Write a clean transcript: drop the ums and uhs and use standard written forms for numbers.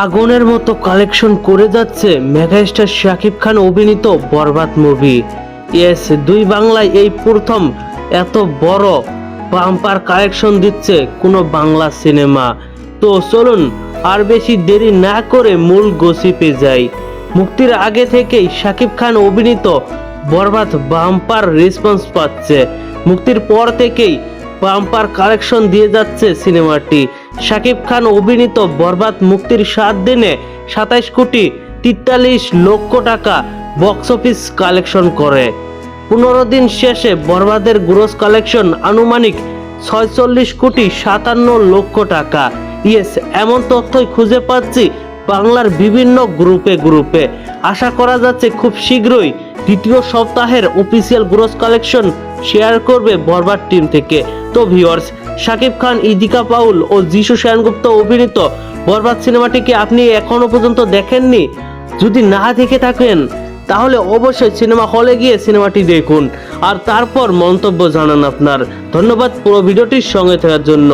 আগুনের মতো কালেকশন করে যাচ্ছে মেগাস্টার শাকিব খান অভিনীত বরবাদ মুভি। ইয়েস, দুই বাংলায় এই প্রথম এত বড় বাম্পার কালেকশন দিচ্ছে কোনো বাংলা সিনেমা। তো চলুন আর বেশি দেরি না করে মূল গসিপে যাই। মুক্তির আগে থেকেই শাকিব খান অভিনীত বরবাদ বাম্পার রেসপন্স পাচ্ছে। মুক্তির পর থেকেই বাম্পার কালেকশন দিয়ে যাচ্ছে সিনেমাটি। শাকিব খান অভিনীত বরবাদ মুক্তির 7 দিনে 27,43,00,000 টাকা বক্স অফিস কালেকশন করে। 15 দিন শেষে বরবাদের গ্রোস কালেকশন আনুমানিক 46,57,00,000 টাকা। ইয়েস, এমন তথ্যই খুঁজে পাচ্ছি বাংলার বিভিন্ন গ্রুপে। আশা করা যাচ্ছে খুব শীঘ্রই দ্বিতীয় সপ্তাহের অফিসিয়াল গ্রোস কালেকশন শেয়ার করবে বরবাদ টিম থেকে। তো ভিউয়ার্স, শাকিব খান, ইদিকা পাউল ও যিশু সেনগুপ্ত অভিনীত বরবাদ সিনেমাটিকে আপনি এখনো পর্যন্ত দেখেননি? যদি না দেখে থাকেন তাহলে অবশ্যই সিনেমা হলে গিয়ে সিনেমাটি দেখুন আর তারপর মন্তব্য জানান আপনার। ধন্যবাদ পুরো ভিডিওটির সঙ্গে থাকার জন্য।